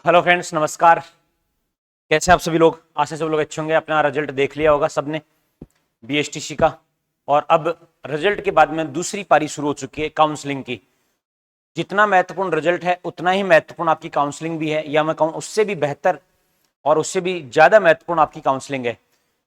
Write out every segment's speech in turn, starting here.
Hello friends, नमस्कार। कैसे आप सभी लोग? आशा सब लोग अच्छे होंगे। अपना रिजल्ट देख लिया होगा सबने बीएसटीसी का। और अब रिजल्ट के बाद में दूसरी पारी शुरू हो चुकी है काउंसलिंग की। जितना महत्वपूर्ण रिजल्ट है उतना ही महत्वपूर्ण आपकी काउंसलिंग भी है, या मैं कहूँ उससे भी बेहतर और उससे भी ज़्यादा महत्वपूर्ण आपकी काउंसलिंग है।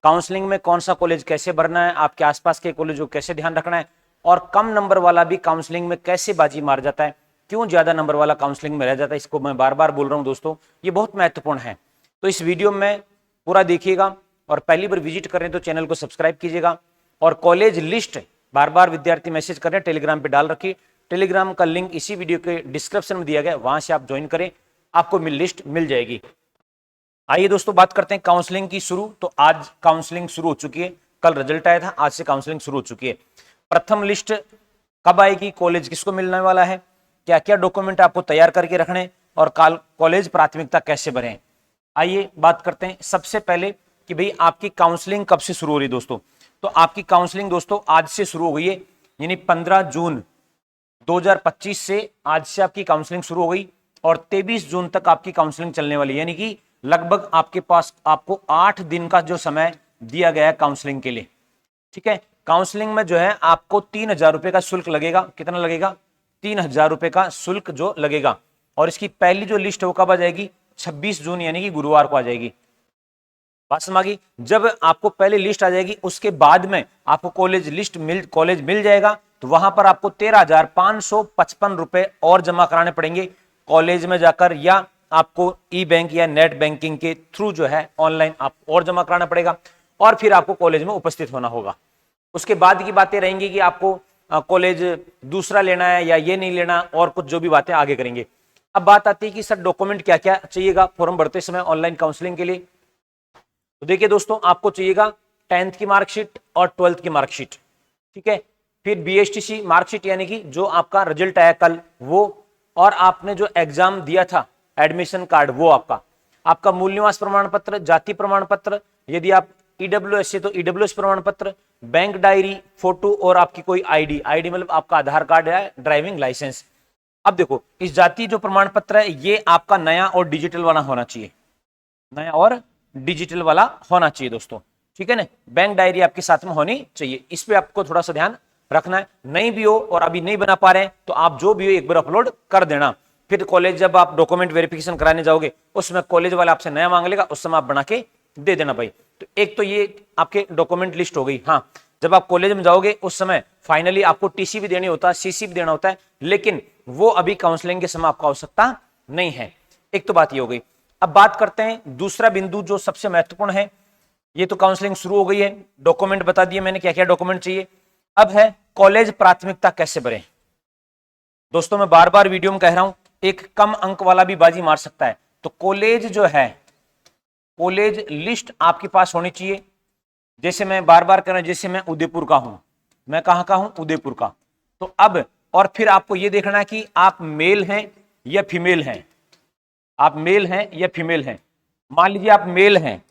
काउंसलिंग में कौन सा कॉलेज कैसे भरना है, आपके आसपास के कॉलेज को कैसे ध्यान रखना है, और कम नंबर वाला भी काउंसलिंग में कैसे बाजी मार जाता है, क्यों ज़्यादा नंबर वाला काउंसलिंग में रह जाता है, इसको मैं बार बार बोल रहा हूँ दोस्तों, ये बहुत महत्वपूर्ण है। तो इस वीडियो में पूरा देखिएगा, और पहली बार विजिट करें तो चैनल को सब्सक्राइब कीजिएगा। और कॉलेज लिस्ट बार बार विद्यार्थी मैसेज कर रहे हैं, टेलीग्राम पे डाल रखी। टेलीग्राम का लिंक इसी वीडियो के डिस्क्रिप्शन में दिया गया, वहां से आप ज्वाइन करें, आपको लिस्ट मिल जाएगी। आइए दोस्तों, बात करते हैं काउंसलिंग की शुरू। तो आज काउंसलिंग शुरू हो चुकी है, कल रिजल्ट आया था, आज से काउंसलिंग शुरू हो चुकी है। प्रथम लिस्ट कब आएगी, कॉलेज किसको मिलने वाला है, क्या क्या डॉक्यूमेंट आपको तैयार करके रखने, और कॉलेज प्राथमिकता कैसे भरें। आइए बात करते हैं सबसे पहले कि भाई आपकी काउंसलिंग कब से शुरू हो रही है दोस्तों। तो आपकी काउंसलिंग दोस्तों आज से शुरू हो गई है, यानी 15 जून 2025 से आज से आपकी काउंसलिंग शुरू हो गई, और 23 जून तक आपकी काउंसलिंग चलने वाली है। यानी कि लगभग आपके पास आपको 8 दिन का जो समय दिया गया है काउंसलिंग के लिए। ठीक है, काउंसलिंग में जो है आपको 3,000 रुपए का शुल्क लगेगा। कितना लगेगा? 3,000 रुपए का शुल्क जो लगेगा। और इसकी पहली जो लिस्ट वो कब आ जाएगी? 26 जून यानी कि गुरुवार को आ जाएगी। बात समझ आ गई? जब आपको पहले लिस्ट आ जाएगी उसके बाद में आपको कॉलेज मिल जाएगा, तो वहां पर आपको 13,555 रुपए और जमा कराने पड़ेंगे कॉलेज में जाकर, या आपको ई बैंक या नेट बैंकिंग के थ्रू जो है ऑनलाइन आप और जमा कराना पड़ेगा, और फिर आपको कॉलेज में उपस्थित होना होगा। उसके बाद की बातें रहेंगी कि आपको कॉलेज दूसरा लेना है या ये नहीं लेना, और कुछ जो भी बातें आगे करेंगे। अब बात आती है कि सर डॉक्यूमेंट क्या क्या चाहिएगा फॉर्म भरते समय ऑनलाइन काउंसलिंग के लिए। तो देखिए दोस्तों, आपको चाहिएगा 10th की मार्कशीट और 12th की मार्कशीट। ठीक है, फिर बीएसटीसी मार्कशीट यानी कि जो आपका रिजल्ट आया कल वो, और आपने जो एग्जाम दिया था एडमिशन कार्ड वो आपका मूल निवास प्रमाण पत्र, जाति प्रमाण पत्र, यदि आप ईडब्ल्यूएस से तो ईडब्ल्यूएस प्रमाण पत्र, बैंक डायरी, फोटो, और आपकी कोई आईडी मतलब आपका आधार कार्ड या ड्राइविंग लाइसेंस। अब देखो, इस जाति जो प्रमाण पत्र है ये आपका नया और डिजिटल वाला होना चाहिए, नया और डिजिटल वाला होना चाहिए दोस्तों। ठीक है ना, बैंक डायरी आपके साथ में होनी चाहिए, इस पे आपको थोड़ा सा ध्यान रखना है। नहीं भी हो और अभी नहीं बना पा रहे हैं तो आप जो भी हो एक बार अपलोड कर देना। फिर कॉलेज जब आप डॉक्यूमेंट वेरिफिकेशन कराने जाओगे उसमें कॉलेज वाला आपसे नया मांग लेगा, उस समय आप बना के दे देना भाई। तो एक तो ये आपके डॉक्यूमेंट लिस्ट हो गई। हाँ, जब आप कॉलेज में जाओगे उस समय फाइनली आपको टीसी भी देनी होता है, सीसी भी देना होता है, लेकिन वो अभी काउंसलिंग के समय आपको आवश्यकता नहीं है। एक तो बात ये हो गई। अब बात करते हैं दूसरा बिंदु जो सबसे महत्वपूर्ण है। ये तो काउंसलिंग शुरू हो गई है, डॉक्यूमेंट बता दिए मैंने क्या क्या डॉक्यूमेंट चाहिए। अब है कॉलेज प्राथमिकता कैसे भरें। दोस्तों मैं बार बार वीडियो में कह रहा हूं, एक कम अंक वाला भी बाजी मार सकता है। तो कॉलेज जो है, कॉलेज लिस्ट आपके पास होनी चाहिए। जैसे मैं बार बार कह रहा हूं, जैसे मैं उदयपुर का हूं, मैं कहां का हूं? उदयपुर का। तो अब और फिर आपको यह देखना है कि आप मेल हैं या फीमेल हैं, आप मेल हैं या फीमेल हैं। मान लीजिए आप मेल हैं,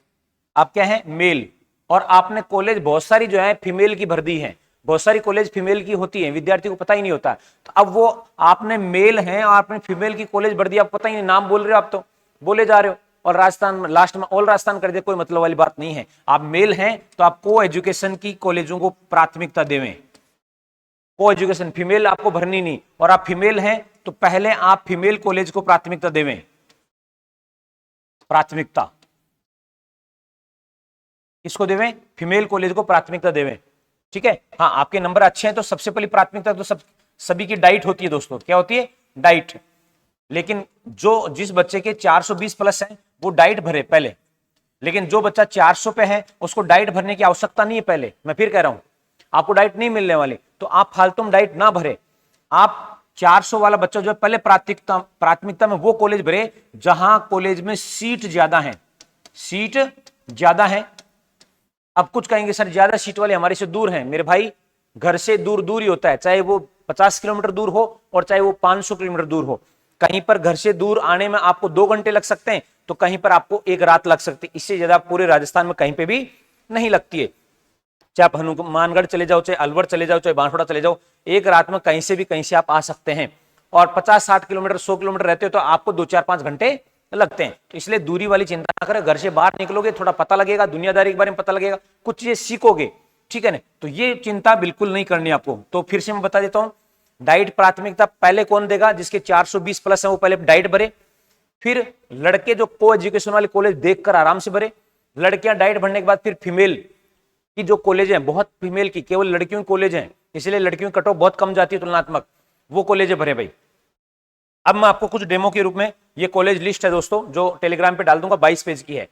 आप क्या हैं? मेल, और आपने कॉलेज बहुत सारी जो है फीमेल की भर दी है, बहुत सारी कॉलेज फीमेल की होती है, विद्यार्थी को पता ही नहीं होता। तो अब वो आपने मेल हैं और आपने फीमेल की कॉलेज भर दिया, आपको पता ही नहीं, नाम बोल रहे हो आप तो बोले जा रहे हो, और राजस्थान लास्ट में ऑल राजस्थान कर दे, कोई मतलब वाली बात नहीं है। आप मेल हैं तो आप को एजुकेशन की कॉलेजों को प्राथमिकता देवें, को एजुकेशन। फीमेल आपको भरनी नहीं, और आप फीमेल हैं तो पहले आप फीमेल कॉलेज को प्राथमिकता देवें। प्राथमिकता किसको देवें? फीमेल कॉलेज को प्राथमिकता देवें। ठीक है, हाँ आपके नंबर अच्छे हैं तो सबसे पहली प्राथमिकता तो सभी की डाइट होती है दोस्तों। क्या होती है? डाइट। लेकिन जिस बच्चे के 420 प्लस है वो डाइट भरे पहले, लेकिन जो बच्चा 400 पे है उसको डाइट भरने की आवश्यकता नहीं है। पहले मैं फिर कह रहा हूं, आपको डाइट नहीं मिलने वाली, तो आप फालतू में डाइट ना भरे। आप 400 वाला बच्चा जो है पहले प्राथमिकता में वो कॉलेज भरे जहां कॉलेज में सीट ज्यादा है, सीट ज्यादा है। अब कुछ कहेंगे सर ज्यादा सीट वाले हमारे से दूर हैं। मेरे भाई, घर से दूर दूर ही होता है, चाहे वो 50 किलोमीटर दूर हो और चाहे वो 500 किलोमीटर दूर हो। कहीं पर घर से दूर आने में आपको 2 घंटे लग सकते हैं, तो कहीं पर आपको 1 रात लग सकती है। इससे ज्यादा पूरे राजस्थान में कहीं पे भी नहीं लगती है। चाहे आप हनुमानगढ़ चले जाओ, चाहे अलवर चले जाओ, चाहे बांसवाड़ा चले जाओ, 1 रात में कहीं से भी कहीं से आप आ सकते हैं। और 50-60 किलोमीटर 100 किलोमीटर रहते हो तो आपको 2-4-5 घंटे लगते हैं। तो इसलिए दूरी वाली चिंता ना करें, घर से बाहर निकलोगे थोड़ा पता लगेगा, दुनियादारी के बारे में पता लगेगा, कुछ चीजें सीखोगे, ठीक है ना। तो ये चिंता बिल्कुल नहीं करनी आपको। तो फिर से मैं बता देता हूं, डाइट प्राथमिकता पहले कौन देगा, जिसके 420 प्लस है वो पहले डाइट भरे। फिर लड़के जो को एजुकेशन वाले कॉलेज देखकर आराम से भरे। लड़कियां डाइट भरने के बाद फिर फीमेल की जो कॉलेज है, बहुत फीमेल की केवल लड़कियों की कॉलेज है, इसलिए लड़कियों की कट ऑफ बहुत कम जाती है तुलनात्मक, वो कॉलेज भरे भाई। अब मैं आपको कुछ डेमो के रूप में ये कॉलेज लिस्ट है दोस्तों, जो टेलीग्राम पे डाल दूंगा, 22 पेज की है।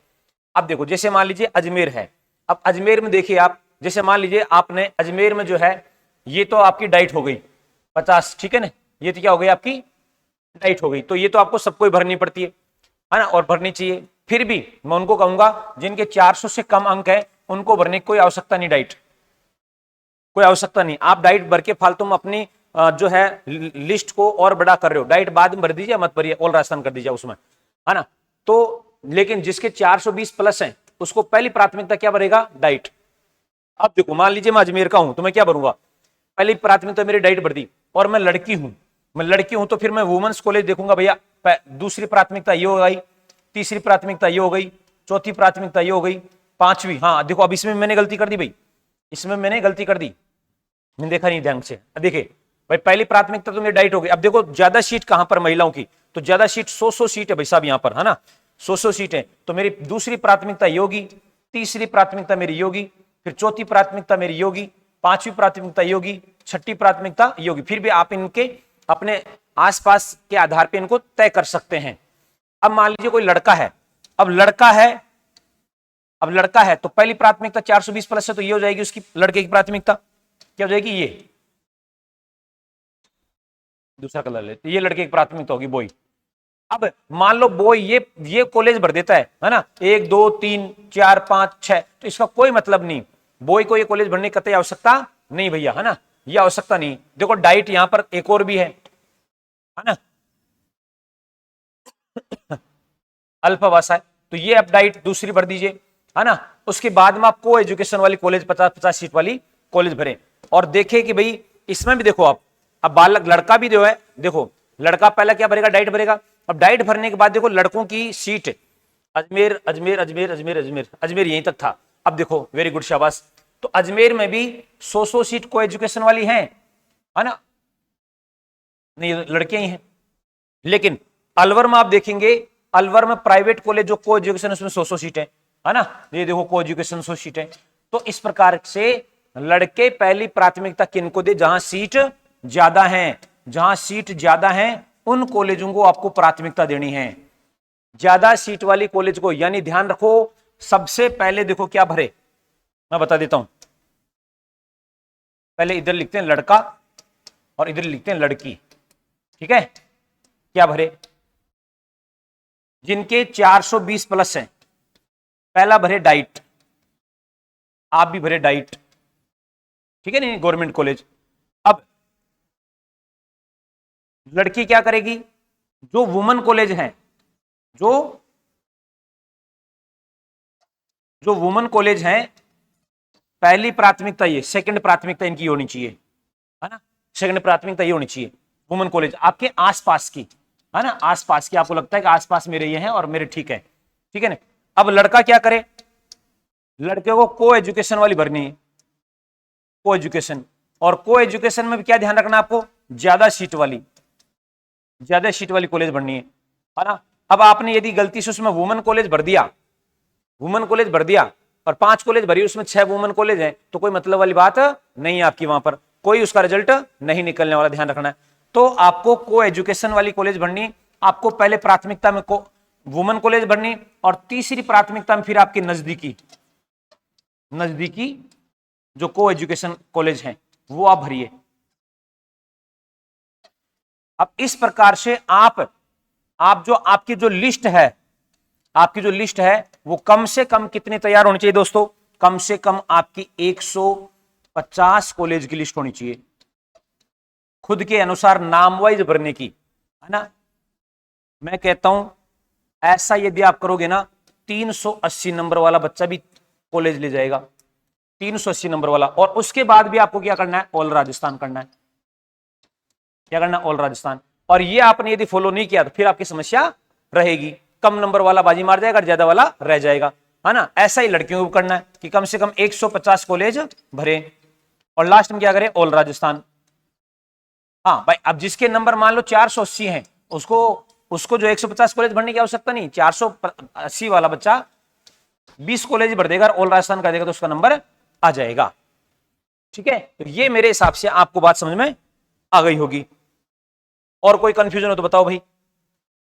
अब देखो, जैसे मान लीजिए अजमेर है। अब अजमेर में देखिए आप, जैसे मान लीजिए आपने अजमेर में जो है, ये तो आपकी डाइट हो गई 50, ठीक है ना, ये तो क्या हो गई आपकी डाइट हो गई। तो ये तो आपको सबको ही भरनी पड़ती है ना, और भरनी चाहिए। फिर भी मैं उनको कहूंगा जिनके 400 से कम अंक है उनको भरने की कोई आवश्यकता नहीं, डाइट कोई आवश्यकता नहीं। आप डाइट भर के फालतू में अपनी जो है लिस्ट को और बड़ा कर रहे हो। डाइट बाद में भर दीजिए, मत भरिए, ऑल राजस्थान कर दीजिए उसमें, है ना। तो लेकिन जिसके 420 प्लस है उसको पहली प्राथमिकता क्या भरेगा, डाइट। अब देखो, मान लीजिए मैं अजमेर का हूं तो मैं क्या भरूंगा, पहली प्राथमिकता मेरी डाइट भर दी, और मैं लड़की हूं तो फिर मैं वुमेन्स कॉलेज देखूंगा भैया, दूसरी प्राथमिकता ये हो गई, तीसरी प्राथमिकता ये हो गई, चौथी प्राथमिकता ये हो गई, पांचवी। हाँ देखो, अब इसमें मैंने गलती कर दी भाई, इसमें मैंने गलती कर दी, मैंने देखा नहीं ढंग से। देखिए भाई, पहली प्राथमिकता तो मेरी डाइट हो गई। अब देखो ज्यादा सीट कहां पर महिलाओं की, तो ज्यादा सीट 100 सीट है भाई साहब यहाँ पर, है ना, 100 सीट है। तो मेरी दूसरी प्राथमिकता योगी, तीसरी प्राथमिकता मेरी योगी, फिर चौथी प्राथमिकता मेरी योगी, पांचवी प्राथमिकता योगी, छठी प्राथमिकता योगी। फिर भी आप इनके अपने आसपास के आधार पर इनको तय कर सकते हैं। अब मान लीजिए कोई लड़का है, अब लड़का है तो पहली प्राथमिकता 420 प्लस है, तो ये हो जाएगी उसकी, लड़के की प्राथमिकता क्या हो जाएगी, ये दूसरा कलर लेते, ये लड़के की प्राथमिकता होगी बॉय। अब मान लो बॉय ये कॉलेज भर देता है ना, 1 2 3 4 5 6, तो इसका कोई मतलब नहीं, बॉय को ये कॉलेज भरने की कतई आवश्यकता नहीं भैया, है ना, ये आवश्यकता नहीं। देखो डाइट यहां पर एक और भी है ना, अल्पभाषा है, तो ये अब डाइट दूसरी भर दीजिए, है ना। उसके बाद में आप को एजुकेशन वाली कॉलेज 50-50 सीट वाली कॉलेज भरे, और देखे कि भाई इसमें भी देखो आप, अब बालक लड़का भी जो है, देखो लड़का पहला क्या भरेगा, डाइट भरेगा। अब डाइट भरने के बाद देखो लड़कों की सीट अजमेर अजमेर अजमेर अजमेर अजमेर अजमेर यहीं तक था। अब देखो, वेरी गुड, शाबाश। तो अजमेर में भी 100 सीट को एजुकेशन वाली है ना, नहीं लड़कियां ही हैं। लेकिन अलवर में आप देखेंगे, अलवर में प्राइवेट कॉलेज जो को एजुकेशन उसमें 100 सीट है ना, ये देखो को एजुकेशन 100 सीट है। तो इस प्रकार से लड़के पहली प्राथमिकता किनको दे, जहां सीट ज्यादा है, जहां सीट ज्यादा है उन कॉलेजों को आपको प्राथमिकता देनी है, ज्यादा सीट वाली कॉलेज को। यानी ध्यान रखो, सबसे पहले देखो क्या भरे, मैं बता देता हूं। पहले इधर लिखते हैं लड़का और इधर लिखते हैं लड़की, ठीक है। क्या भरे, जिनके 420 प्लस हैं, पहला भरे डाइट, आप भी भरे डाइट, ठीक है, नहीं गवर्नमेंट कॉलेज। अब लड़की क्या करेगी, जो वुमेन कॉलेज है, जो वुमेन कॉलेज है, पहली प्राथमिकता ये, सेकंड प्राथमिकता इनकी होनी चाहिए, है ना, सेकंड प्राथमिकता ये होनी चाहिए वुमेन कॉलेज आपके आसपास की, है ना, आसपास की, आपको लगता है कि आसपास मेरे ये हैं और मेरे ठीक है ना। अब लड़का क्या करे, लड़के को को एजुकेशन वाली भरनी है, को एजुकेशन, और को एजुकेशन में भी क्या ध्यान रखना आपको, ज्यादा सीट वाली कॉलेज भरनी है ना। अब आपने यदि गलती से उसमें वुमेन कॉलेज भर दिया और 5 कॉलेज भरी, उसमें 6 वुमेन कॉलेज हैं, तो कोई मतलब वाली बात नहीं है आपकी, वहां पर कोई उसका रिजल्ट नहीं निकलने वाला, ध्यान रखना है। तो आपको को एजुकेशन वाली कॉलेज भरनी, आपको पहले प्राथमिकता में को वुमेन कॉलेज भरनी, और तीसरी प्राथमिकता में फिर आपकी नजदीकी जो को एजुकेशन कॉलेज हैं वो आप भरिए। अब इस प्रकार से आप जो आपकी जो लिस्ट है वो कम से कम कितनी तैयार होनी चाहिए दोस्तों, कम से कम आपकी 150 कॉलेज की लिस्ट होनी चाहिए, खुद के अनुसार नाम वाइज भरने की, है ना। मैं कहता हूं ऐसा यदि आप करोगे ना, 380 नंबर वाला बच्चा भी कॉलेज ले जाएगा, 380 नंबर वाला। और उसके बाद भी आपको क्या करना है, ऑल राजस्थान करना है, क्या करना है, ऑल राजस्थान। और ये आपने यदि फॉलो नहीं किया तो फिर आपकी समस्या रहेगी। कम नंबर वाला बाजी मार जाएगा और ज्यादा वाला रह जाएगा, है ना। ऐसा ही लड़कियों को करना है कि कम से कम 150 कॉलेज भरे और लास्ट में क्या करें, ऑल राजस्थान। हाँ भाई, अब जिसके नंबर मान लो 480 हैं, उसको जो 150 कॉलेज भरने की आवश्यकता नहीं, 480 वाला बच्चा 20 कॉलेज भर देगा, ऑल राजस्थान कर देगा तो उसका नंबर आ जाएगा। ठीक है, तो ये मेरे हिसाब से आपको बात समझ में आ गई होगी। और कोई कंफ्यूजन हो तो बताओ भाई।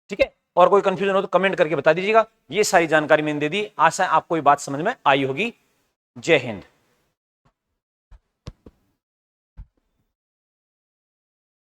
ठीक है, और कोई कंफ्यूजन हो तो कमेंट करके बता दीजिएगा। ये सारी जानकारी मैंने दे दी, आशा है आपको ये बात समझ में आई होगी। जय हिंद।